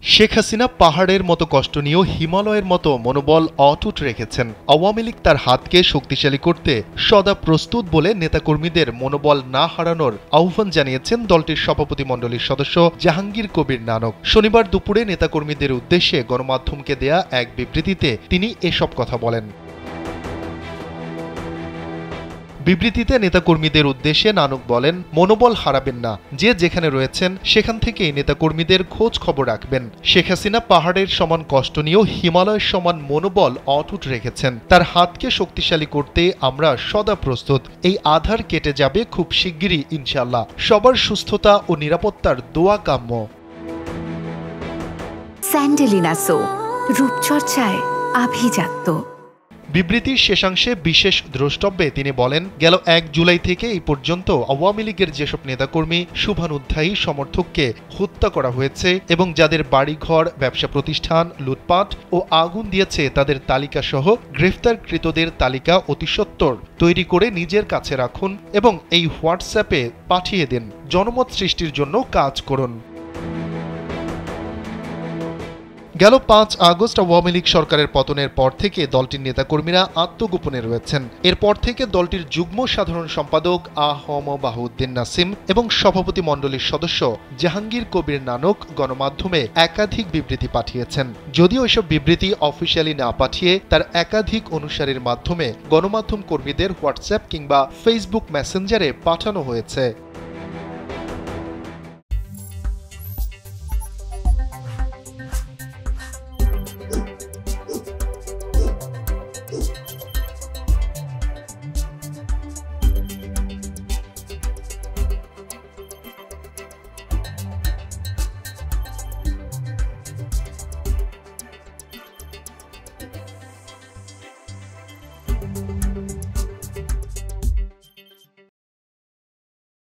শেখ হাসিনা পাহাড়ের মতো কষ্ট নিয়েও হিমালয়ের মতো মনোবল অটুট রেখেছেন। আওয়ামী লীগ তার হাতকে শক্তিশালী করতে সদা প্রস্তুত বলে নেতাকর্মীদের মনোবল না হারানোর আহ্বান জানিয়েছেন দলটির সভাপতিমণ্ডলীর সদস্য জাহাঙ্গীর কবির নানক। শনিবার দুপুরে নেতাকর্মীদের উদ্দেশ্যে গণমাধ্যমকে দেয়া এক বিবৃতিতে তিনি এসব কথা বলেন। বিবৃতিতে নেতাকর্মীদের উদ্দেশ্যে নানক বলেন, মনোবল হারাবেন না, যে যেখানে রয়েছেন সেখান থেকেই নেতাকর্মীদের খোঁজ খবর রাখবেন। শেখ হাসিনা পাহাড়ের সমান কষ্ট নিয়েও হিমালয়ের সমান মনোবল অটুট রেখেছেন। তার হাতকে শক্তিশালী করতে আমরা সদা প্রস্তুত। এই আধার কেটে যাবে খুব শিগগিরই ইনশাআল্লাহ। সবার সুস্থতা ও নিরাপত্তার দোয়া কাম্য। স্যান্ডেলিনা সো, রূপচর্চায় আভিজাত্য। বিবৃতির শেষাংশে বিশেষ দ্রষ্টব্যে তিনি বলেন, গেল ১ জুলাই থেকে এই পর্যন্ত আওয়ামী লীগের যেসব নেতাকর্মী শুভানুধ্যায়ী সমর্থককে হত্যা করা হয়েছে এবং যাদের বাড়িঘর, ব্যবসা প্রতিষ্ঠান লুটপাট ও আগুন দিয়েছে তাদের তালিকা সহ গ্রেফতারকৃতদের তালিকা অতি সত্বর তৈরি করে নিজের কাছে রাখুন এবং এই হোয়াটসঅ্যাপে পাঠিয়ে দিন। জনমত সৃষ্টির জন্য কাজ করুন। গেল ৫ আগস্ট আওয়ামী লীগ সরকারের পতনের পর থেকে দলটির নেতাকর্মীরা আত্মগোপনে রয়েছেন। এরপর থেকে দলটির যুগ্ম সাধারণ সম্পাদক আ.হ.ম বাহাউদ্দিন নাসিম এবং সভাপতিমণ্ডলীর সদস্য জাহাঙ্গীর কবির নানক গণমাধ্যমে একাধিক বিবৃতি পাঠিয়েছেন। যদিও এসব বিবৃতি অফিসিয়ালি না পাঠিয়ে তার একাধিক অনুসারীর মাধ্যমে গণমাধ্যম কর্মীদের হোয়াটসঅ্যাপ কিংবা ফেসবুক মেসেঞ্জারে পাঠানো হয়েছে।